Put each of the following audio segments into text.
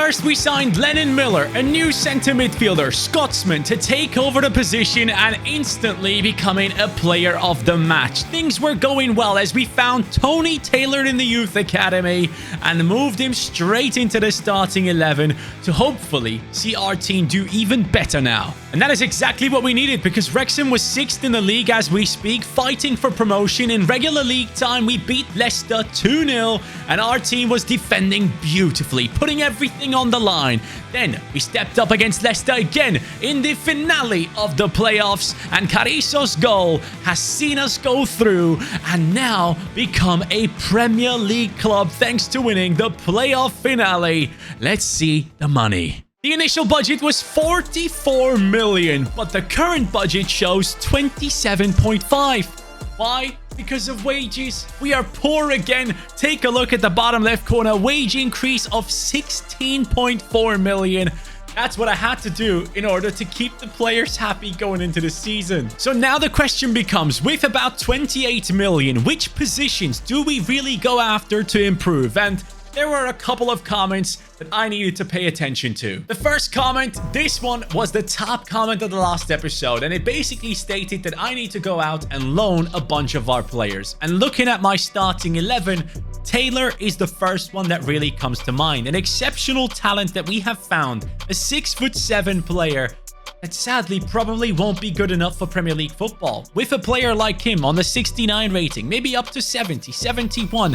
First, we signed Lennon Miller, a new centre midfielder, Scotsman, to take over the position and instantly becoming a player of the match. Things were going well as we found Tony Taylor in the youth academy and moved him straight into the starting 11 to hopefully see our team do even better now. And that is exactly what we needed, because Wrexham was 6th in the league as we speak, fighting for promotion. In regular league time, we beat Leicester 2-0 and our team was defending beautifully, putting everything on the line. Then we stepped up against Leicester again in the finale of the playoffs, and Carrizo's goal has seen us go through and now become a Premier League club thanks to winning the playoff finale. Let's see the money. The initial budget was 44 million, but the current budget shows 27.5. Why? Because of wages. We are poor again. Take a look at the bottom left corner. Wage increase of 16.4 million. That's what I had to do in order to keep the players happy going into the season. So now the question becomes, with about 28 million, which positions do we really go after to improve? And there were a couple of comments that I needed to pay attention to. The first comment, this one was the top comment of the last episode, and it basically stated that I need to go out and loan a bunch of our players. And looking at my starting 11, Taylor is the first one that really comes to mind. An exceptional talent that we have found, a 6'7" player that sadly probably won't be good enough for Premier League football. With a player like him on the 69 rating, maybe up to 70, 71,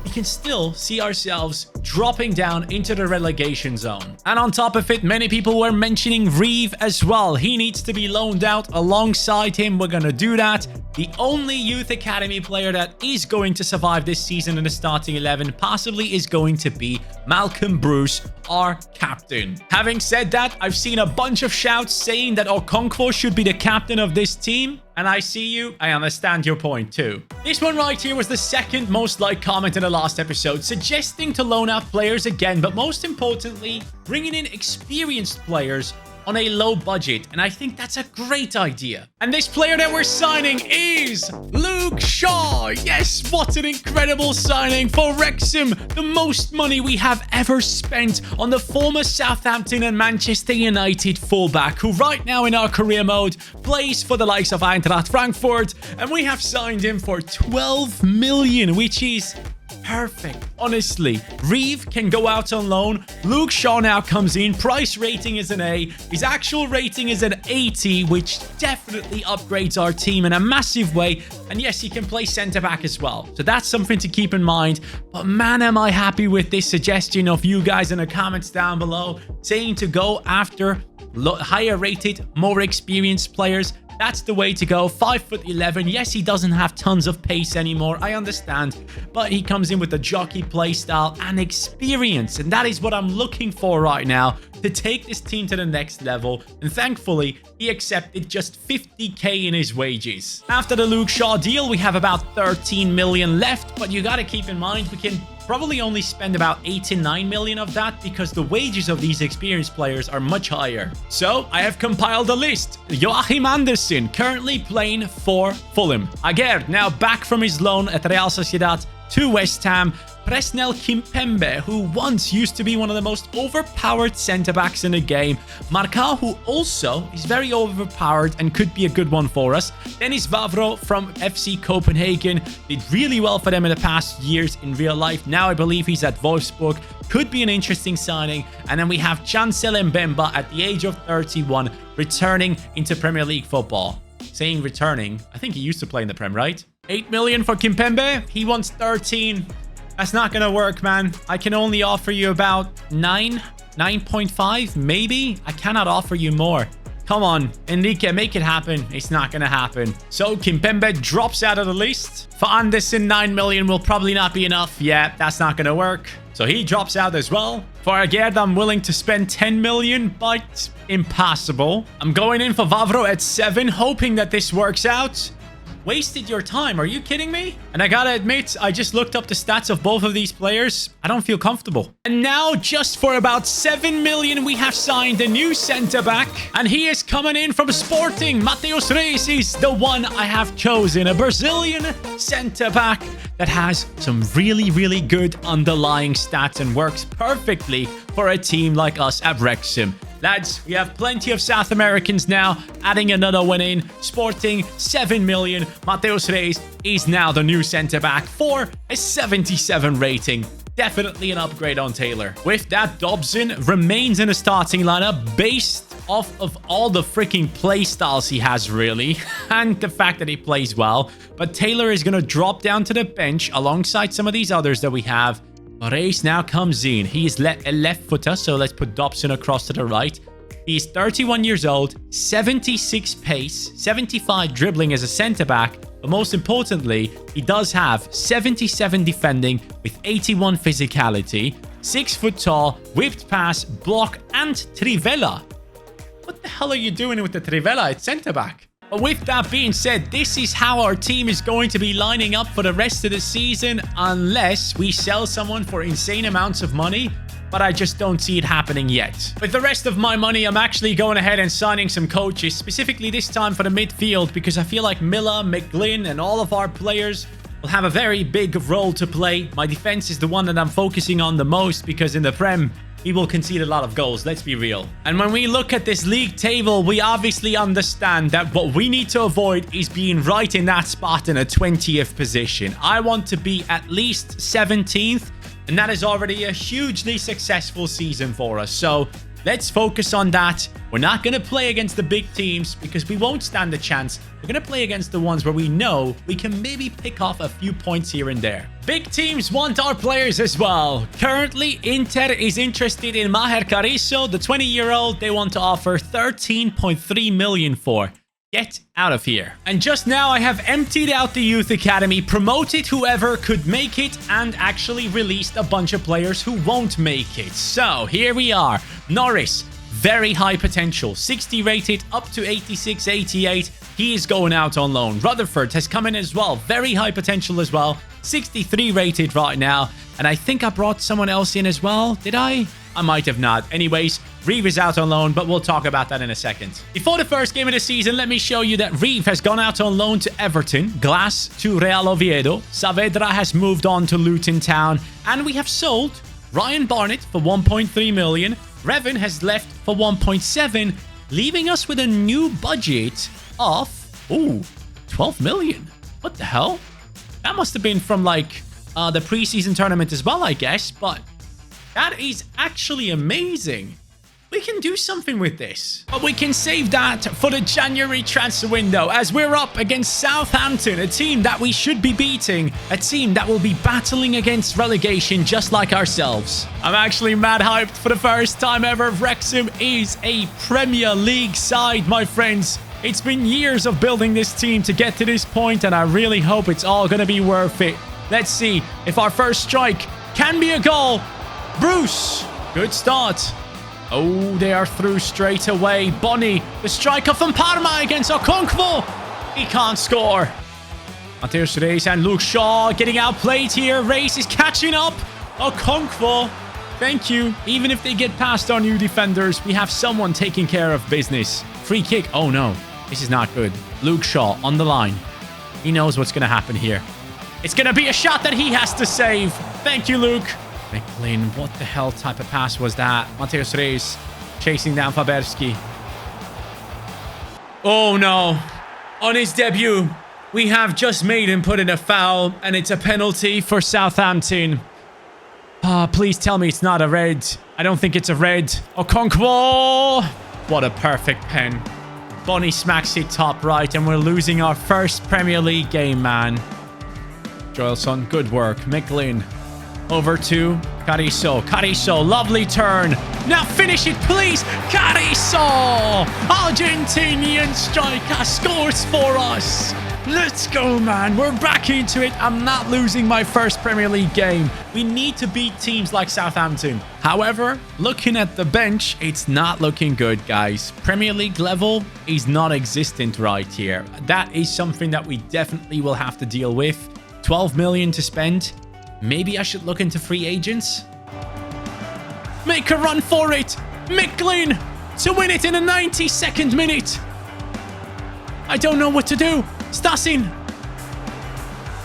we can still see ourselves dropping down into the relegation zone. And on top of it, many people were mentioning Reeve as well. He needs to be loaned out alongside him. We're going to do that. The only youth academy player that is going to survive this season in the starting 11 possibly is going to be Malcolm Bruce, our captain. Having said that, I've seen a bunch of shouts saying that Okonkwo should be the captain of this team. And I see you. I understand your point too. This one right here was the second most liked comment in the last episode, suggesting to loan out players again, but most importantly, bringing in experienced players on a low budget, and I think that's a great idea. And this player that we're signing is Luke Shaw. Yes, what an incredible signing for Wrexham. The most money we have ever spent on the former Southampton and Manchester United fullback, who right now in our career mode plays for the likes of Eintracht Frankfurt, and we have signed him for 12 million, which is perfect. Honestly, Reeve can go out on loan. Luke Shaw now comes in. Price rating is an A. His actual rating is an 80, which definitely upgrades our team in a massive way. And yes, he can play centre-back as well. So that's something to keep in mind. But man, am I happy with this suggestion of you guys in the comments down below saying to go after higher rated, more experienced players. That's the way to go. 5'11". Yes, he doesn't have tons of pace anymore. I understand. But he comes in with a jockey play style and experience. And that is what I'm looking for right now to take this team to the next level. And thankfully, he accepted just 50k in his wages. After the Luke Shaw deal, we have about 13 million left. But you got to keep in mind, we can probably only spend about 8 to 9 million of that because the wages of these experienced players are much higher. So I have compiled a list. Joachim Andersen, currently playing for Fulham. Aguerd, now back from his loan at Real Sociedad to West Ham. Presnel Kimpembe, who once used to be one of the most overpowered centre-backs in the game. Marcao, who also is very overpowered and could be a good one for us. Dennis Vavro from FC Copenhagen. Did really well for them in the past years in real life. Now I believe he's at Wolfsburg. Could be an interesting signing. And then we have Chancel Mbemba at the age of 31, returning into Premier League football. Saying returning, I think he used to play in the Prem, right? 8 million for Kimpembe. He wants 13. That's not gonna work, man. I can only offer you about 9.5, maybe. I cannot offer you more. Come on, Enrique, make it happen. It's not gonna happen. So Kimpembe drops out of the list. For Andersen, 9 million will probably not be enough. Yeah, that's not gonna work. So he drops out as well. For Aguerd, I'm willing to spend 10 million, but impossible. I'm going in for Vavro at 7, hoping that this works out. wasted your time. Are you kidding me? And I gotta admit, I just looked up the stats of both of these players. I don't feel comfortable. And now, just for about 7 million, we have signed a new centre-back. And he is coming in from Sporting. Mateus Reis is the one I have chosen. A Brazilian centre-back that has some really, really good underlying stats and works perfectly for a team like us at Wrexham. Lads, we have plenty of South Americans now, adding another one in. Sporting, 7 million. Mateus Reis is now the new centre-back for a 77 rating. Definitely an upgrade on Taylor. With that, Dobson remains in the starting lineup based off of all the freaking play styles he has, really, and the fact that he plays well. But Taylor is going to drop down to the bench alongside some of these others that we have. Reis now comes in. He is a left footer, so let's put Dobson across to the right. He's 31 years old, 76 pace, 75 dribbling as a centre-back, but most importantly, he does have 77 defending with 81 physicality, 6 foot tall, whipped pass, block, and trivela. What the hell are you doing with the trivela at centre-back? But with that being said, this is how our team is going to be lining up for the rest of the season unless we sell someone for insane amounts of money, but I just don't see it happening yet. With the rest of my money, I'm actually going ahead and signing some coaches, specifically this time for the midfield, because I feel like Miller, McGlynn, and all of our players will have a very big role to play. My defense is the one that I'm focusing on the most because in the Prem, we will concede a lot of goals, let's be real. And when we look at this league table, we obviously understand that what we need to avoid is being right in that spot in a 20th position. I want to be at least 17th, and that is already a hugely successful season for us. So let's focus on that. We're not going to play against the big teams because we won't stand a chance. We're going to play against the ones where we know we can maybe pick off a few points here and there. Big teams want our players as well. Currently, Inter is interested in Maher Carrizo, the 20-year-old they want to offer 13.3 million for. Get out of here. And just now, I have emptied out the youth academy, promoted whoever could make it, and actually released a bunch of players who won't make it. So, here we are. Norris, very high potential. 60 rated, up to 86, 88. He is going out on loan. Rutherford has come in as well. Very high potential as well. 63 rated right now. And I think I brought someone else in as well. Did I? I might have not. Anyways, Reeve is out on loan, but we'll talk about that in a second. Before the first game of the season, let me show you that Reeve has gone out on loan to Everton, Glass to Real Oviedo, Saavedra has moved on to Luton Town, and we have sold Ryan Barnett for 1.3 million. Revan has left for 1.7, leaving us with a new budget of, 12 million. What the hell? That must have been from, like, the preseason tournament as well, I guess, but that is actually amazing. We can do something with this. But we can save that for the January transfer window as we're up against Southampton, a team that we should be beating, a team that will be battling against relegation just like ourselves. I'm actually mad hyped for the first time ever. Wrexham is a Premier League side, my friends. It's been years of building this team to get to this point, and I really hope it's all going to be worth it. Let's see if our first strike can be a goal. Bruce, good start. Oh, they are through straight away. Bonnie, the striker from Parma against Okonkwo. He can't score. Mateus Reis and Luke Shaw getting outplayed here. Reis is catching up. Okonkwo, thank you. Even if they get past our new defenders, we have someone taking care of business. Free kick. Oh, no. This is not good. Luke Shaw on the line. He knows what's going to happen here. It's going to be a shot that he has to save. Thank you, Luke. McLean, what the hell type of pass was that? Mateus Reis chasing down Faberski. Oh no. On his debut, we have just made him put in a foul, and it's a penalty for Southampton. Please tell me it's not a red. I don't think it's a red. Okonkwo! What a perfect pen. Bonnie smacks it top right, and we're losing our first Premier League game, man. Joelson, good work. McLean. Over to Carrizo. Carrizo, lovely turn. Now finish it, please. Carrizo! Argentinian striker scores for us. Let's go, man. We're back into it. I'm not losing my first Premier League game. We need to beat teams like Southampton. However, looking at the bench, it's not looking good, guys. Premier League level is non-existent right here. That is something that we definitely will have to deal with. 12 million to spend. Maybe I should look into free agents. Make a run for it. Micklin to win it in the 92nd minute. I don't know what to do. Stasin.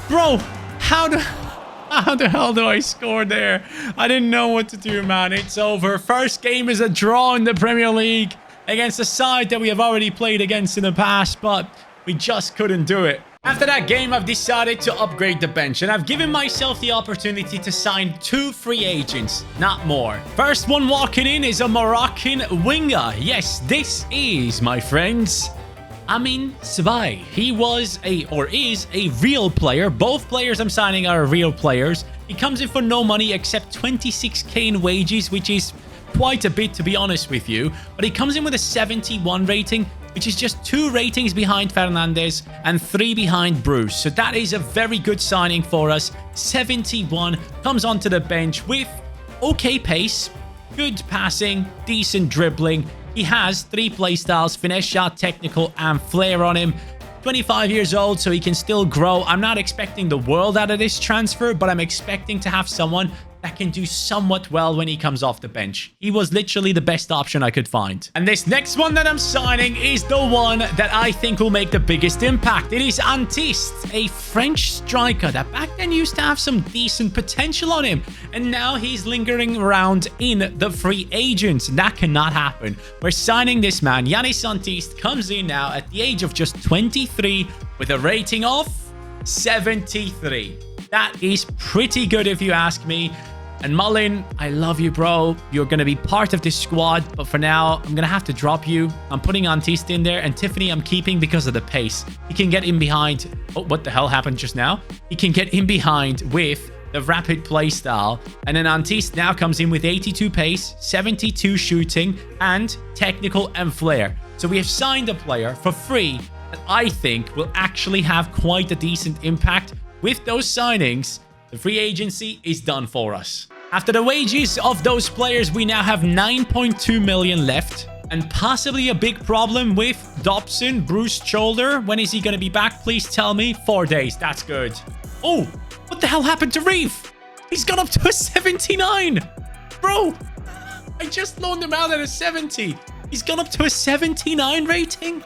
Bro, how the hell do I score there? I didn't know what to do, man. It's over. First game is a draw in the Premier League against a side that we have already played against in the past, but we just couldn't do it. After that game, I've decided to upgrade the bench, and I've given myself the opportunity to sign 2 free agents, not more. First one walking in is a Moroccan winger. Yes, this is, my friends, Amin Sbai. He was is a real player. Both players I'm signing are real players. He comes in for no money except 26k in wages, which is quite a bit, to be honest with you. But he comes in with a 71 rating, which is just 2 ratings behind Fernandes and 3 behind Bruce. So that is a very good signing for us. 71, comes onto the bench with okay pace, good passing, decent dribbling. He has 3 playstyles: finesse shot, technical, and flair on him. 25 years old, so he can still grow. I'm not expecting the world out of this transfer, but I'm expecting to have someone that can do somewhat well when he comes off the bench. He was literally the best option I could find. And this next one that I'm signing is the one that I think will make the biggest impact. It is Antist, a French striker that back then used to have some decent potential on him. And now he's lingering around in the free agents. That cannot happen. We're signing this man. Yanis Antist comes in now at the age of just 23 with a rating of 73. That is pretty good if you ask me. And Mullin, I love you, bro. You're going to be part of this squad. But for now, I'm going to have to drop you. I'm putting Antist in there. And Tiffany, I'm keeping because of the pace. He can get in behind. Oh, what the hell happened just now? He can get in behind with the rapid play style. And then Antist now comes in with 82 pace, 72 shooting, and technical and flair. So we have signed a player for free that I think will actually have quite a decent impact. With those signings, the free agency is done for us. After the wages of those players, we now have 9.2 million left. And possibly a big problem with Dobson, bruised shoulder. When is he going to be back? Please tell me. 4 days. That's good. Oh, what the hell happened to Reeve? He's gone up to a 79. Bro, I just loaned him out at a 70. He's gone up to a 79 rating.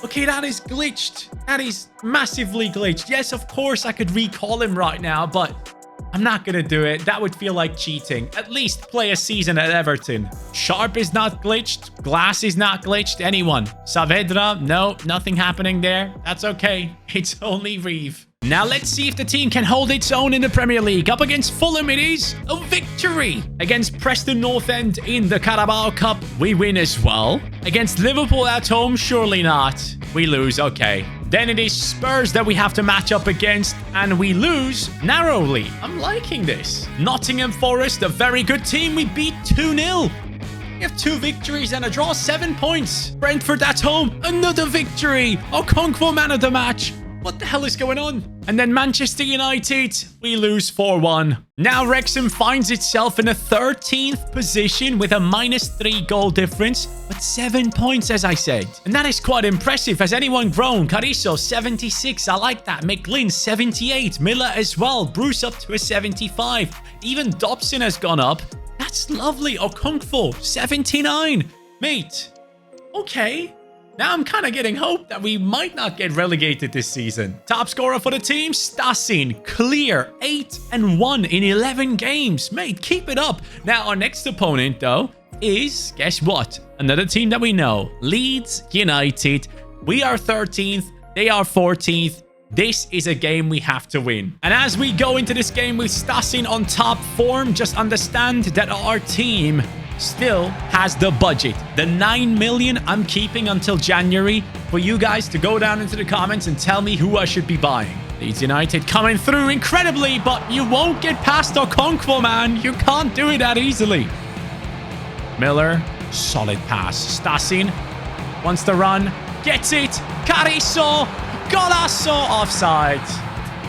Okay, that is glitched. That is massively glitched. Yes, of course, I could recall him right now, but I'm not going to do it. That would feel like cheating. At least play a season at Everton. Sharp is not glitched. Glass is not glitched. Anyone. Saavedra, no, nothing happening there. That's okay. It's only Reeve. Now let's see if the team can hold its own in the Premier League. Up against Fulham, it is a victory. Against Preston North End in the Carabao Cup, we win as well. Against Liverpool at home, surely not. We lose, okay. Then it is Spurs that we have to match up against, and we lose narrowly. I'm liking this. Nottingham Forest, a very good team. We beat 2-0. We have 2 victories and a draw, 7 points. Brentford at home, another victory. Okonkwo man of the match. What the hell is going on? And then Manchester United, we lose 4-1. Now Wrexham finds itself in a 13th position with a -3 goal difference, but 7 points, as I said. And that is quite impressive. Has anyone grown? Cariso, 76. I like that. McGlynn, 78. Miller as well. Bruce up to a 75. Even Dobson has gone up. That's lovely. Okonkwo, 79. Mate, okay. Now I'm kind of getting hope that we might not get relegated this season. Top scorer for the team, Stasin. Clear, 8-1 in 11 games. Mate, keep it up. Now, our next opponent, though, is, guess what? Another team that we know. Leeds United. We are 13th. They are 14th. This is a game we have to win. And as we go into this game with Stasin on top form, just understand that our team still has the budget. The 9 million I'm keeping until January for you guys to go down into the comments and tell me who I should be buying. Leeds United coming through incredibly, but you won't get past Okonkwo, man. You can't do it that easily. Miller, solid pass. Stasin wants to run, gets it. Cariso, Golasso offside.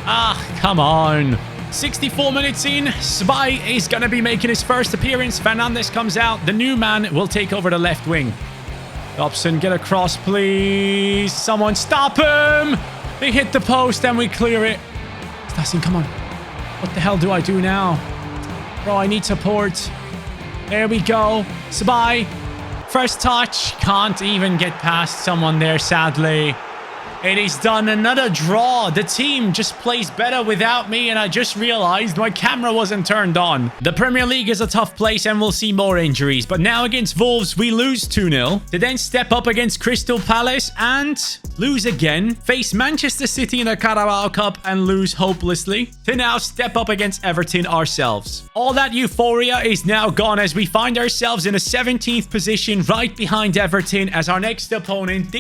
Ah, come on. 64 minutes in. Spy is going to be making his first appearance. Fernandes comes out. The new man will take over the left wing. Dobson, get across, please. Someone stop him. They hit the post and we clear it. Stassin, come on. What the hell do I do now? Bro, I need support. There we go. Spy. First touch. Can't even get past someone there, sadly. It is done. Another draw. The team just plays better without me, and I just realized my camera wasn't turned on. The Premier League is a tough place, and we'll see more injuries. But now against Wolves, we lose 2-0. To then step up against Crystal Palace and lose again. Face Manchester City in the Carabao Cup and lose hopelessly. To now step up against Everton ourselves. All that euphoria is now gone as we find ourselves in a 17th position right behind Everton as our next opponent.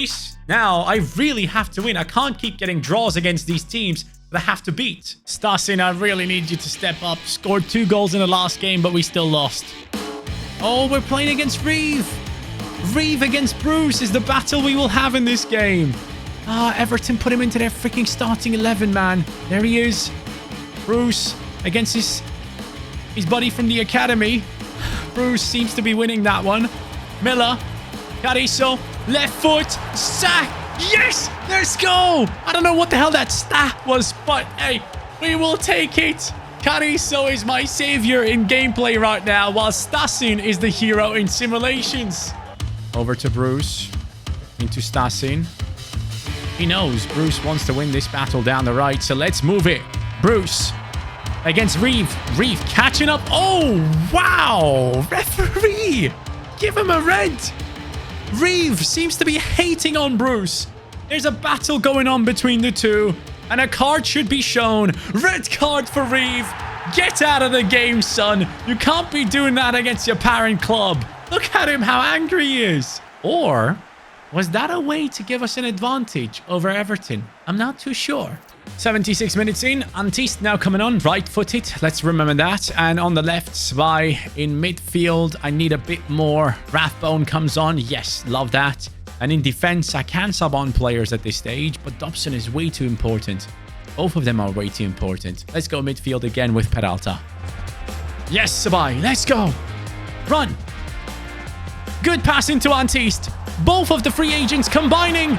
Now, I really have to win. I can't keep getting draws against these teams that I have to beat. Stassin, I really need you to step up. Scored 2 goals in the last game, but we still lost. Oh, we're playing against Reeve. Reeve against Bruce is the battle we will have in this game. Everton put him into their freaking starting 11, man. There he is. Bruce against his buddy from the academy. Bruce seems to be winning that one. Miller. Carrizo. Left foot. Sack. Yes! Let's go! I don't know what the hell that stat was, but hey, we will take it. Carrizo is my savior in gameplay right now, while Stassin is the hero in simulations. Over to Bruce. Into Stassin. He knows Bruce wants to win this battle down the right, so let's move it. Bruce against Reeve. Reeve catching up. Oh, wow! Referee! Give him a red. Reeve seems to be hating on Bruce. There's a battle going on between the two, and a card should be shown. Red card for Reeve. Get out of the game, son. You can't be doing that against your parent club. Look at him, how angry he is. Or was that a way to give us an advantage over Everton? I'm not too sure. 76 minutes in. Antist now coming on. Right-footed. Let's remember that. And on the left, Spy in midfield. I need a bit more. Rathbone comes on. Yes, love that. And in defense, I can sub on players at this stage, but Dobson is way too important. Both of them are way too important. Let's go midfield again with Peralta. Yes, Spy. Let's go. Run. Good pass into Antist. Both of the free agents combining.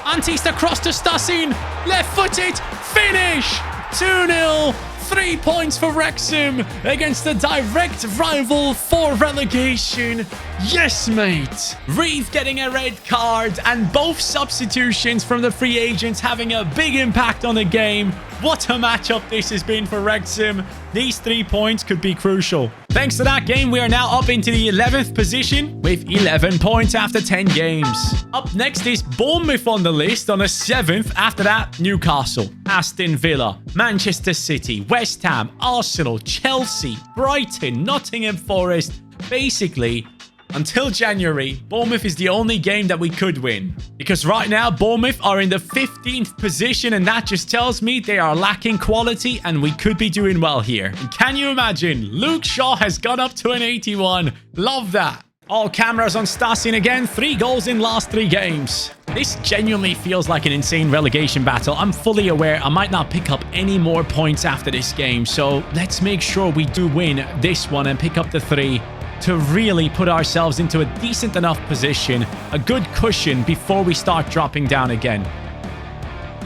Antist across to Stassin. Left-footed. Finish. 2-0. 3 points for Wrexham against the direct rival for relegation. Yes, mate. Reeve getting a red card and both substitutions from the free agents having a big impact on the game. What a matchup this has been for Wrexham. These 3 points could be crucial. Thanks to that game, we are now up into the 11th position with 11 points after 10 games. Up next is Bournemouth on the list on a 7th. After that, Newcastle, Aston Villa, Manchester City, West Ham, Arsenal, Chelsea, Brighton, Nottingham Forest. Basically, until January, Bournemouth is the only game that we could win. Because right now, Bournemouth are in the 15th position, and that just tells me they are lacking quality, and we could be doing well here. And can you imagine? Luke Shaw has gone up to an 81. Love that. All cameras on Stassin again. 3 goals in last 3 games. This genuinely feels like an insane relegation battle. I'm fully aware I might not pick up any more points after this game. So let's make sure we do win this one and pick up the 3 to really put ourselves into a decent enough position, a good cushion before we start dropping down again.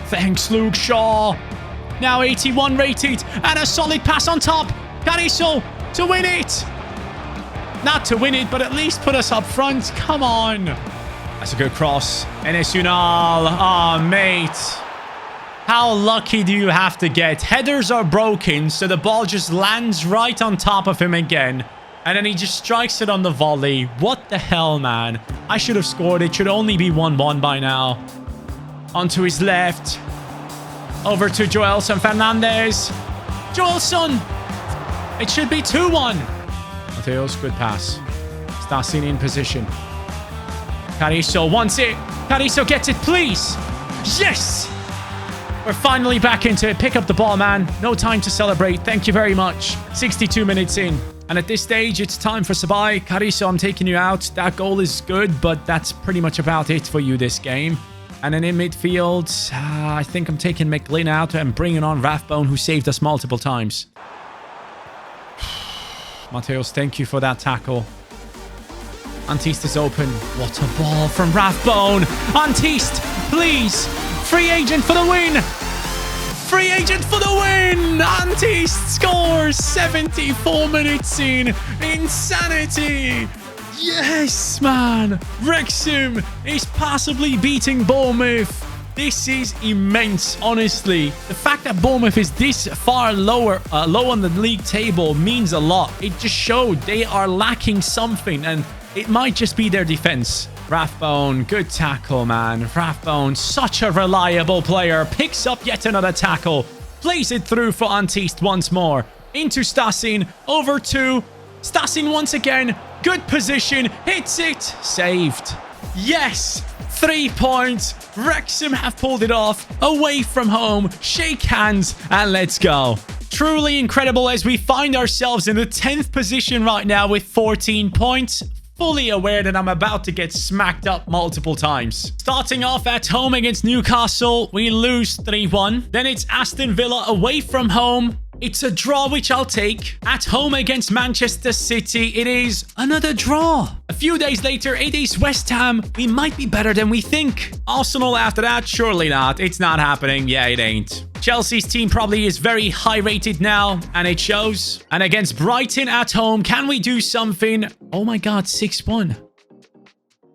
Thanks, Luke Shaw. Now 81 rated and a solid pass on top. Carrizo to win it. Not to win it, but at least put us up front. Come on. That's a good cross. Enes Ünal. Oh, mate. How lucky do you have to get? Headers are broken, so the ball just lands right on top of him again. And then he just strikes it on the volley. What the hell, man? I should have scored. It should only be 1-1 by now. Onto his left. Over to Joelson Fernandes. Joelson! It should be 2-1. Mateos, good pass. Stassin in position. Carrizo wants it. Carrizo gets it, please. Yes! We're finally back into it. Pick up the ball, man. No time to celebrate. Thank you very much. 62 minutes in. And at this stage, it's time for Sabai. Carrizo, I'm taking you out. That goal is good, but that's pretty much about it for you this game. And then in midfield, I think I'm taking McGlynn out and bringing on Rathbone, who saved us multiple times. Mateos, thank you for that tackle. Antist is open. What a ball from Rathbone. Antist, please. Free agent for the win. Free agent for the win. Antist scores 74 minutes in. Insanity. Yes, man. Wrexham is possibly beating Bournemouth. This is immense, honestly. The fact that Bournemouth is this far low on the league table means a lot. It just showed they are lacking something, and it might just be their defense. Rathbone, good tackle, man. Rathbone, such a reliable player. Picks up yet another tackle. Plays it through for Antist once more. Into Stasin. Over to Stasin once again. Good position. Hits it. Saved. Yes. 3 points. Wrexham have pulled it off. Away from home. Shake hands and let's go. Truly incredible as we find ourselves in the 10th position right now with 14 points. Fully aware that I'm about to get smacked up multiple times. Starting off at home against Newcastle, we lose 3-1. Then it's Aston Villa away from home. It's a draw, which I'll take. At home against Manchester City, it is another draw. A few days later, it is West Ham. We might be better than we think. Arsenal after that, surely not. It's not happening. Yeah, it ain't. Chelsea's team probably is very high rated now, and it shows. And against Brighton at home, can we do something? Oh my god, 6-1.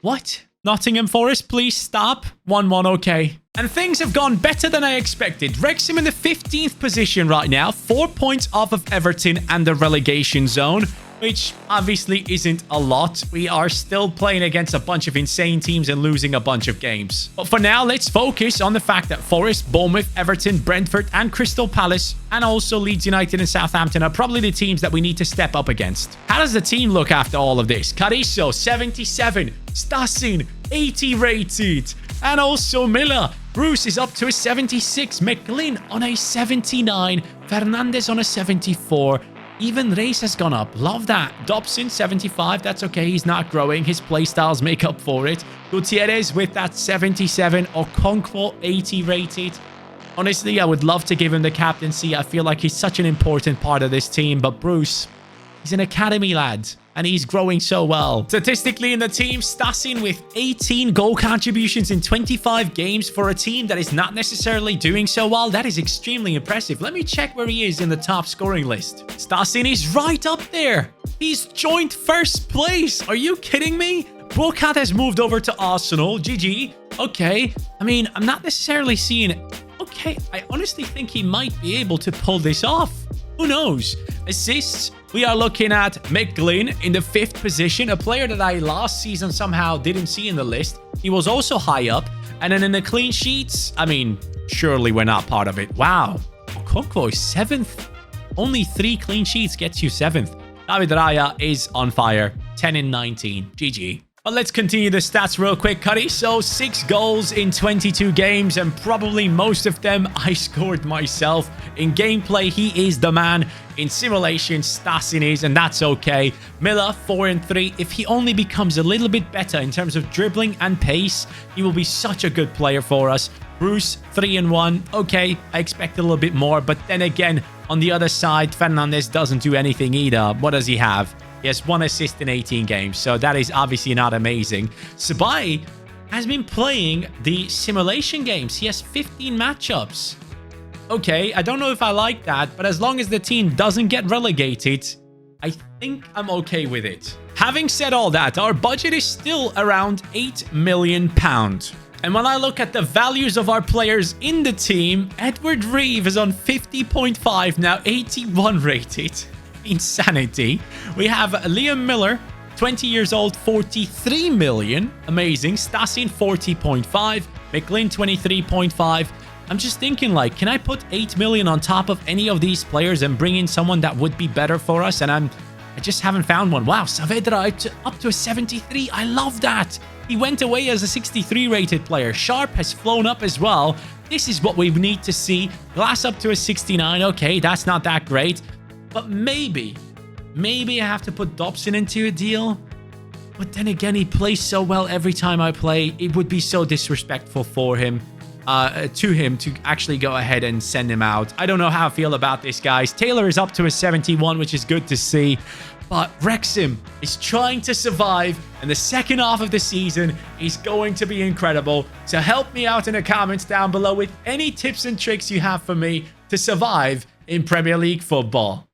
What? Nottingham Forest, please stop. 1-1, okay. And things have gone better than I expected. Wrexham in the 15th position right now, 4 points off of Everton and the relegation zone, which obviously isn't a lot. We are still playing against a bunch of insane teams and losing a bunch of games. But for now, let's focus on the fact that Forest, Bournemouth, Everton, Brentford, and Crystal Palace, and also Leeds United and Southampton are probably the teams that we need to step up against. How does the team look after all of this? Carrizo, 77. Stasin, 80 rated. And also Miller. Bruce is up to a 76. McGlynn on a 79. Fernandez on a 74. Even Reis has gone up. Love that. Dobson, 75. That's okay. He's not growing. His playstyles make up for it. Gutierrez with that 77. Okonkwo, 80 rated. Honestly, I would love to give him the captaincy. I feel like he's such an important part of this team. But Bruce, he's an academy lad. And he's growing so well. Statistically in the team, Stasin with 18 goal contributions in 25 games for a team that is not necessarily doing so well. That is extremely impressive. Let me check where he is in the top scoring list. Stasin is right up there. He's joint first place. Are you kidding me? Bocat has moved over to Arsenal. GG. Okay. I mean, I'm not necessarily seeing it. Okay. I honestly think he might be able to pull this off. Who knows? Assists, we are looking at McGlynn in the 5th position, a player that I last season somehow didn't see in the list. He was also high up. And then in the clean sheets, I mean, surely we're not part of it. Wow. Okonkwo is 7th. Only 3 clean sheets gets you 7th. David Raya is on fire. 10 in 19. GG. But let's continue the stats real quick, Cuddy. So 6 goals in 22 games, and probably most of them I scored myself. In gameplay, he is the man. In simulation, Stasin is, and that's okay. Miller, 4 and 3. If he only becomes a little bit better in terms of dribbling and pace, he will be such a good player for us. Bruce, 3 and 1. Okay, I expect a little bit more, but then again, on the other side, Fernandez doesn't do anything either. What does he have? He has 1 assist in 18 games, so that is obviously not amazing. Sabai has been playing the simulation games. He has 15 matchups. Okay, I don't know if I like that, but as long as the team doesn't get relegated, I think I'm okay with it. Having said all that, our budget is still around £8 million. And when I look at the values of our players in the team, Edward Reeve is on 50.5, now 81 rated. Insanity. We have Liam Miller, 20 years old, 43 million. Amazing. Stasin, 40.5. McGlynn, 23.5. I'm just thinking, like, can I put 8 million on top of any of these players and bring in someone that would be better for us? And I just haven't found one. Wow, Saavedra up to a 73. I love that. He went away as a 63 rated player. Sharp has flown up as well. This is what we need to see. Glass up to a 69. Okay, that's not that great. But maybe I have to put Dobson into a deal. But then again, he plays so well every time I play. It would be so disrespectful for him, to actually go ahead and send him out. I don't know how I feel about this, guys. Taylor is up to a 71, which is good to see. But Wrexham is trying to survive, and the second half of the season is going to be incredible. So help me out in the comments down below with any tips and tricks you have for me to survive in Premier League football.